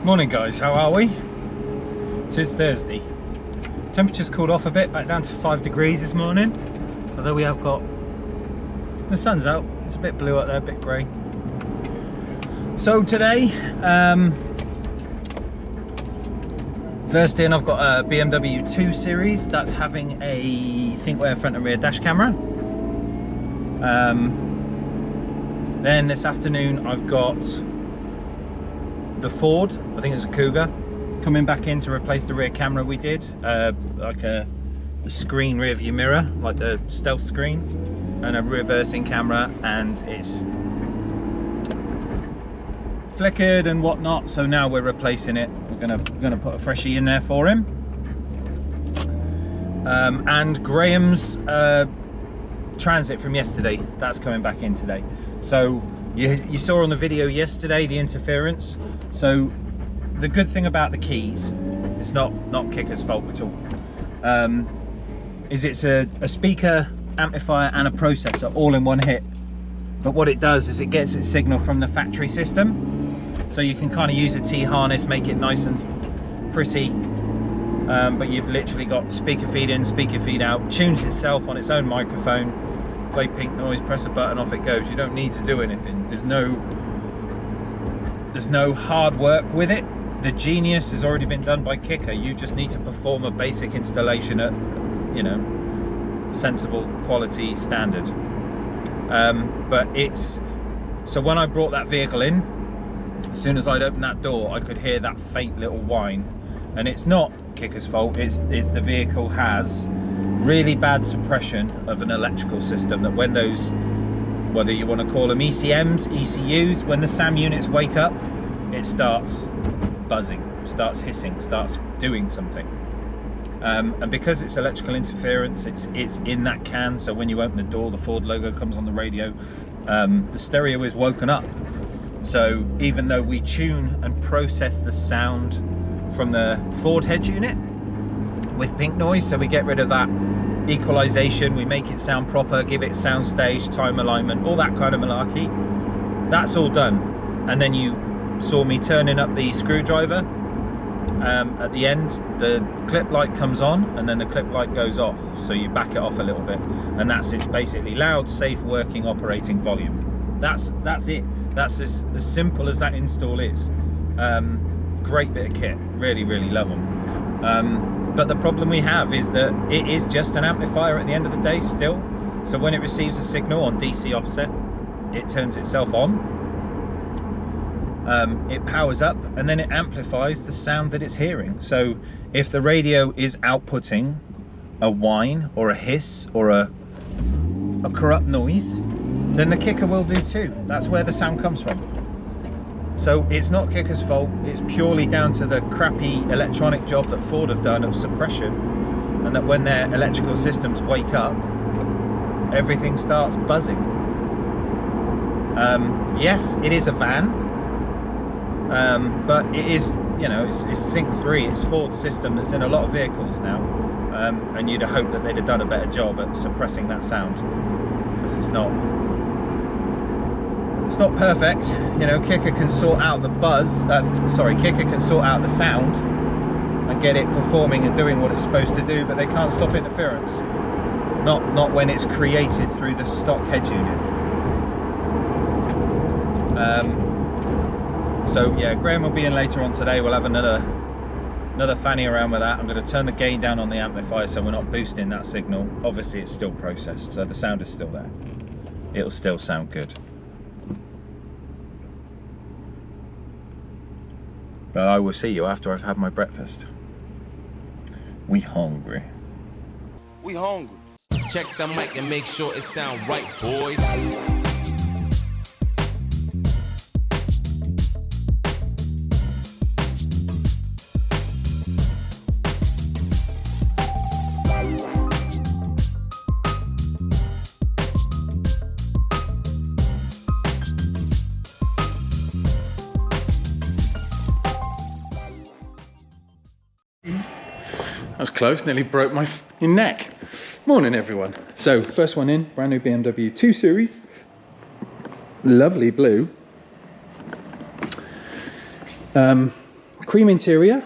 Morning guys, how are we? It is Thursday. Temperature's cooled off a bit, back down to 5 degrees this morning. Although we have got, the sun's out, it's a bit blue out there, a bit grey. So today, first in I've got a BMW 2 Series that's having a thinkware front and rear dash camera. Then this afternoon I've got the Ford, I think it's a Cougar, coming back in to replace the rear camera we did, like a screen rear view mirror, like the stealth screen, and a reversing camera, and it's flickered and whatnot, so now we're replacing it. We're gonna put a freshie in there for him. And Graham's Transit from yesterday, that's coming back in today. So you saw on the video yesterday the interference. So the good thing about the keys, it's not Kicker's fault at all, is it's a speaker, amplifier and a processor all in one hit. But what it does is it gets its signal from the factory system, so you can kind of use a T-harness, make it nice and pretty, but you've literally got speaker feed in, speaker feed out, tunes itself on its own microphone, play pink noise, press a button, off it goes. You don't need to do anything. There's no hard work with it. The genius has already been done by Kicker. You just need to perform a basic installation at, you know, sensible quality standard. But it's, so when I brought that vehicle in, as soon as I'd open that door, I could hear that faint little whine, and it's not Kicker's fault. It's the vehicle has really bad suppression of an electrical system, that when those, whether you want to call them ECMs, ECUs, when the SAM units wake up, it starts buzzing, starts hissing, starts doing something. And because it's electrical interference, it's in that can, so when you open the door, the Ford logo comes on the radio, the stereo is woken up. So even though we tune and process the sound from the Ford head unit with pink noise, so we get rid of that equalization, we make it sound proper, give it sound stage, time alignment, all that kind of malarkey, that's all done. And then you saw me turning up the screwdriver. At the end, the clip light comes on and then the clip light goes off, so you back it off a little bit, and that's it's basically loud, safe, working, operating volume. That's it. That's as simple as that install is. Great bit of kit, really love them. But the problem we have is that it is just an amplifier at the end of the day still. So when it receives a signal on DC offset, it turns itself on, it powers up, and then it amplifies the sound that it's hearing. So if the radio is outputting a whine or a hiss or a corrupt noise, then the Kicker will do too. That's where the sound comes from. So it's not Kicker's fault, it's purely down to the crappy electronic job that Ford have done of suppression, and that when their electrical systems wake up, everything starts buzzing. Yes, it is a van, but it is, you know, it's Sync 3, it's Ford's system that's in a lot of vehicles now, and you'd hope that they'd have done a better job at suppressing that sound, because it's not perfect. You know, Kicker can sort out the buzz, Kicker can sort out the sound and get it performing and doing what it's supposed to do, but they can't stop interference. Not when it's created through the stock head unit. So yeah, Graham will be in later on today. We'll have another fanny around with that. I'm going to turn the gain down on the amplifier so we're not boosting that signal. Obviously it's still processed, so the sound is still there. It'll still sound good. But I will see you after I've had my breakfast. We hungry. We hungry. Check the mic and make sure it sound right, boys. That was close, nearly broke my neck. Morning everyone. So first one in, brand new BMW 2 Series. Lovely blue. Cream interior,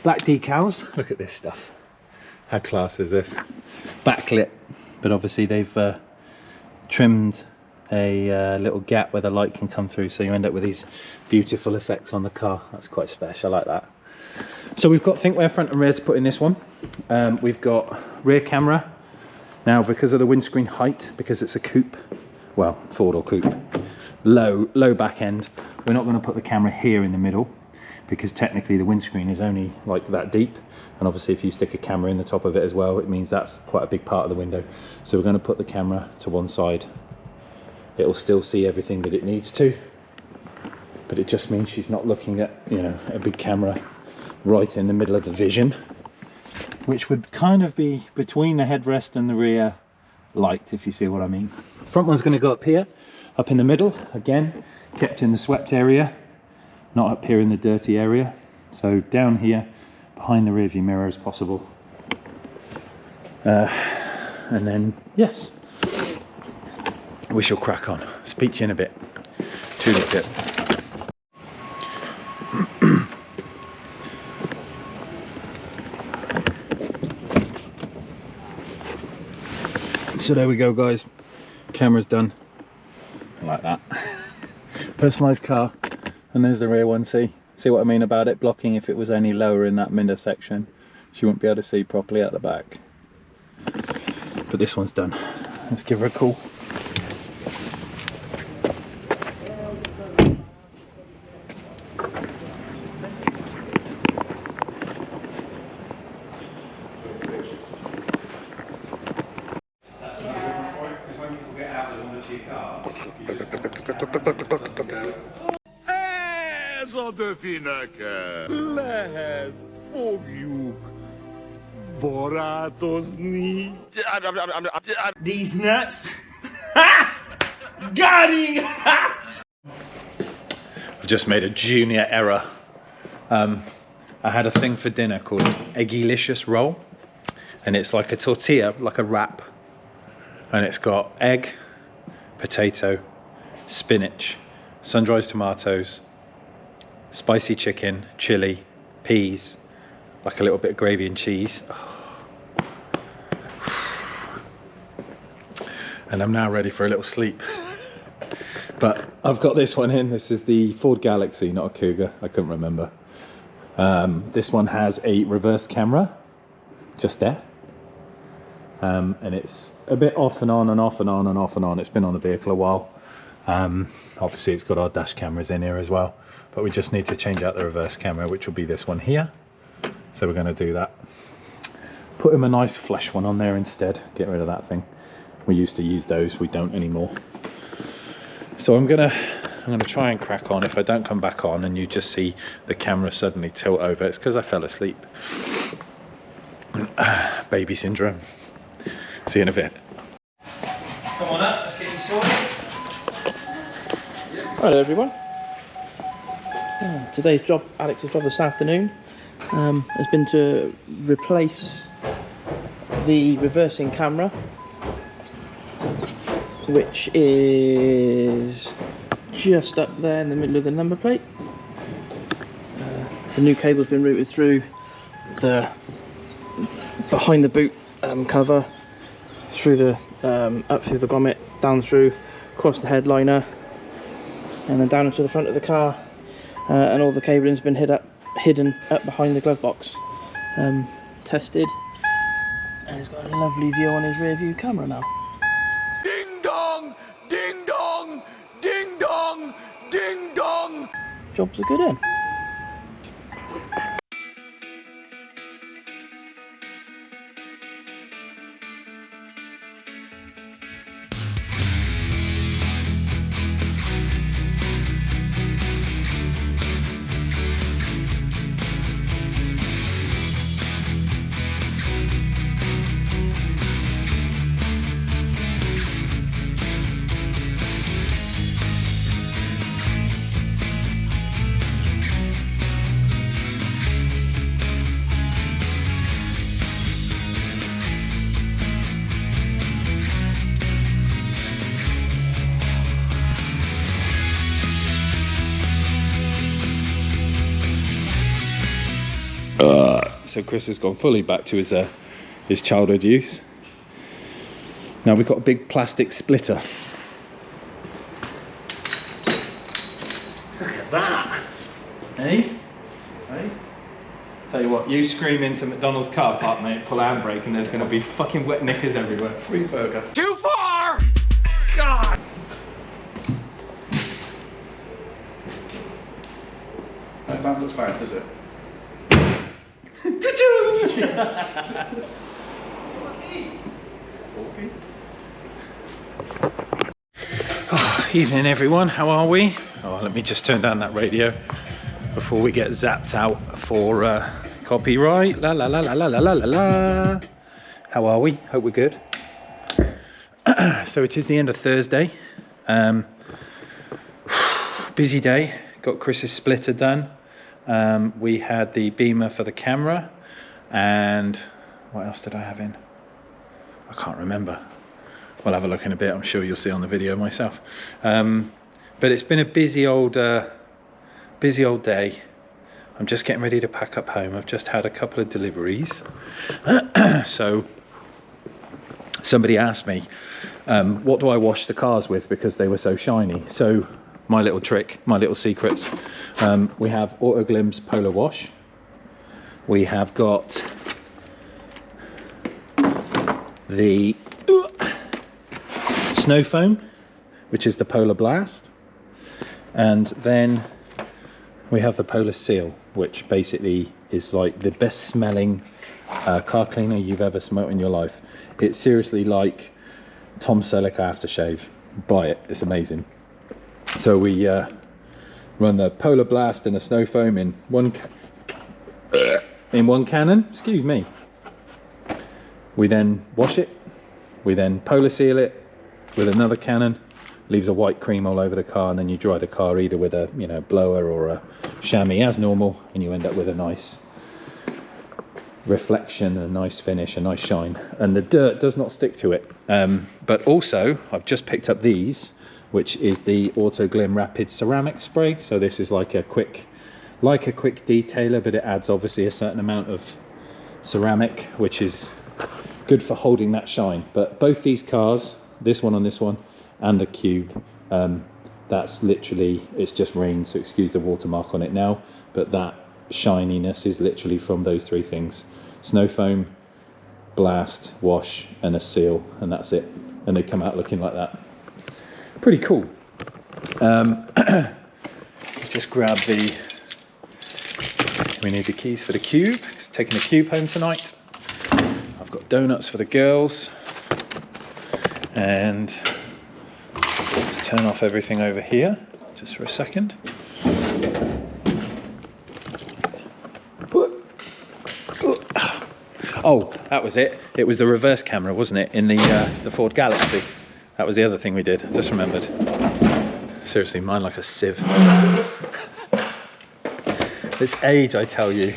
black decals. Look at this stuff. How class is this? Backlit, but obviously they've trimmed a little gap where the light can come through, so you end up with these beautiful effects on the car. That's quite special. I like that. So we've got thinkware front and rear to put in this one. We've got rear camera. Now, because of the windscreen height, because it's a coupe, well, four-door coupe, low back end, we're not going to put the camera here in the middle, because technically the windscreen is only like that deep, and obviously if you stick a camera in the top of it as well, it means that's quite a big part of the window. So we're going to put the camera to one side. It'll still see everything that it needs to, but it just means she's not looking at, you know, a big camera right in the middle of the vision, which would kind of be between the headrest and the rear light, if you see what I mean. Front one's going to go up here, up in the middle, again kept in the swept area, not up here in the dirty area. So down here behind the rear view mirror as possible. And then yes, we shall crack on. Speak to you in a bit. Toodle tip. So there we go, guys. Camera's done. Like that. Personalised car. And there's the rear one. See what I mean about it blocking? If it was any lower in that middle section, she wouldn't be able to see properly at the back. But this one's done. Let's give her a call. Ez a döfineke lehet fogjuk barátozni. These nuts. Got him! I've just made a junior error. I had a thing for dinner called Eggylicious roll, and it's like a tortilla, like a wrap, and it's got egg, potato, spinach, sun-dried tomatoes, spicy chicken, chili, peas, like a little bit of gravy and cheese. And I'm now ready for a little sleep. But I've got this one in. This is the Ford Galaxy, not a Cougar. I couldn't remember. This one has a reverse camera, just there. And it's a bit off and on and off and on and off and on. It's been on the vehicle a while. Obviously it's got our dash cameras in here as well, but we just need to change out the reverse camera, which will be this one here. So we're going to do that. Put him a nice flush one on there instead. Get rid of that thing. We used to use those, we don't anymore. So I'm gonna try and crack on. If I don't come back on and you just see the camera suddenly tilt over, it's because I fell asleep. Baby syndrome. See you in a bit. Come on up, let's get you sorted. Hello everyone. Today's job, Alex's job this afternoon, has been to replace the reversing camera, which is just up there in the middle of the number plate. The new cable's been routed through the behind the boot cover, through the up through the grommet, down through, across the headliner, and then down into the front of the car, and all the cabling's been hidden up behind the glove box. Tested, and he's got a lovely view on his rear view camera now. Ding dong, ding dong, ding dong, ding dong. Job's a good one. So Chris has gone fully back to his childhood use. Now we've got a big plastic splitter. Look at that! Hey? Hey? Tell you what, you scream into McDonald's car park, mate, pull a handbrake, and there's going to be fucking wet knickers everywhere. Free burger. Too far! God! That looks bad, does it? Oh, evening everyone, how are we? Oh, let me just turn down that radio before we get zapped out for copyright. La la la la la la la la la. How are we? Hope we're good. So it is the end of Thursday. Busy day. Got Chris's splitter done. We had the beamer for the camera, and what else did I have in? I can't remember. We'll have a look in a bit. I'm sure you'll see on the video myself. But it's been a busy old day. I'm just getting ready to pack up home. I've just had a couple of deliveries. So somebody asked me, what do I wash the cars with because they were so shiny? So my little trick, my little secrets. We have Autoglim's Polar Wash. We have got the Snow Foam, which is the Polar Blast. And then we have the Polar Seal, which basically is like the best smelling car cleaner you've ever smelled in your life. It's seriously like Tom Selleck aftershave. Buy it, it's amazing. So we run the Polar Blast and the Snow Foam in one cannon, excuse me. We then wash it, we then Polar Seal it with another cannon, leaves a white cream all over the car, and then you dry the car either with a blower or a chamois as normal, and you end up with a nice reflection, a nice finish, a nice shine, and the dirt does not stick to it. But also I've just picked up these, which is the Autoglim Rapid Ceramic Spray. So this is like a quick detailer, but it adds obviously a certain amount of ceramic, which is good for holding that shine. But both these cars, this one and the Cube, that's literally, it's just rain, so excuse the watermark on it now, but that shininess is literally from those three things: Snow Foam, Blast, Wash, and a Seal, and that's it. And they come out looking like that. Pretty cool. Just grab we need the keys for the Cube. It's taking the Cube home tonight. I've got donuts for the girls, and let's turn off everything over here just for a second. Oh, that was it. It was the reverse camera, wasn't it, in the Ford Galaxy? That was the other thing we did. I just remembered. Seriously, mine like a sieve. This age, I tell you.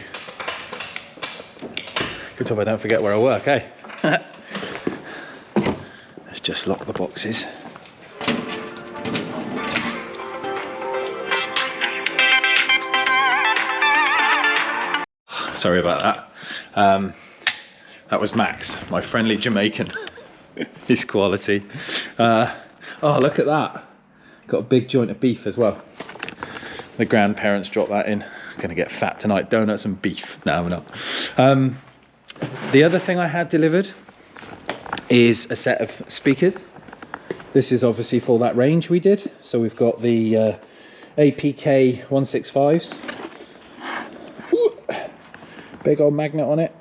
Good job I don't forget where I work, eh? Let's just lock the boxes. Sorry about that. That was Max, my friendly Jamaican. His quality. Oh, look at that. Got a big joint of beef as well. The grandparents dropped that in. Gonna get fat tonight. Donuts and beef. No, we're not. The other thing I had delivered is a set of speakers. This is obviously for that range we did. So we've got the APK 165s. Big old magnet on it.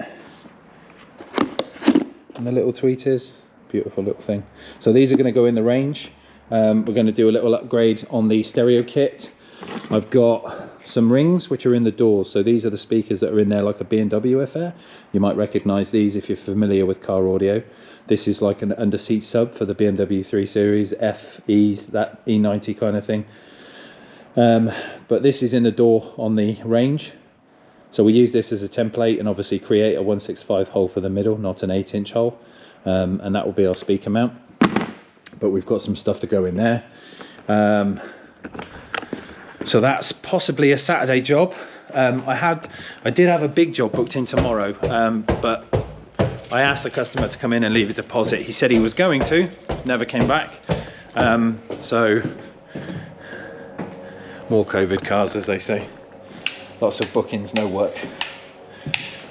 And the little tweeters. Beautiful little thing. So these are going to go in the range. We're going to do a little upgrade on the stereo kit. I've got some rings which are in the doors. So these are the speakers that are in there, like a B&W affair. You might recognize these if you're familiar with car audio. This is like an under-seat sub for the BMW 3 Series, FEs, that E90 kind of thing. But this is in the door on the range. So we use this as a template and obviously create a 165 hole for the middle, not an 8-inch hole. And that will be our speaker mount. But we've got some stuff to go in there. So that's possibly a Saturday job. I did have a big job booked in tomorrow, but I asked the customer to come in and leave a deposit. He said he was going to, never came back. So more COVID cars, as they say. Lots of bookings, no work.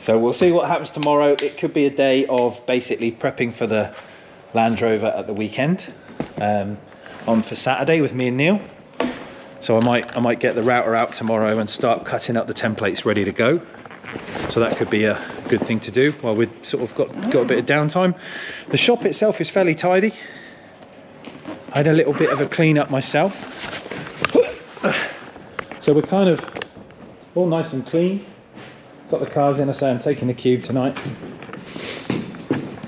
So we'll see what happens tomorrow. It could be a day of basically prepping for the Land Rover at the weekend, on for Saturday with me and Neil. So I might get the router out tomorrow and start cutting up the templates ready to go. So that could be a good thing to do while we've sort of got a bit of downtime. The shop itself is fairly tidy. I had a little bit of a clean up myself. So we're kind of all nice and clean. Got the cars in. I say I'm taking the Cube tonight.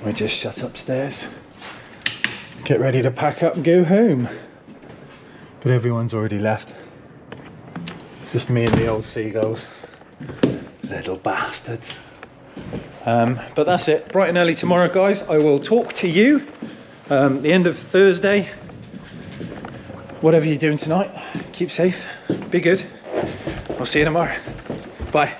We just shut upstairs. Get ready to pack up and go home. But everyone's already left. Just me and the old seagulls. Little bastards. But that's it. Bright and early tomorrow, guys. I will talk to you the end of Thursday. Whatever you're doing tonight, keep safe. Be good. I'll see you tomorrow. Bye.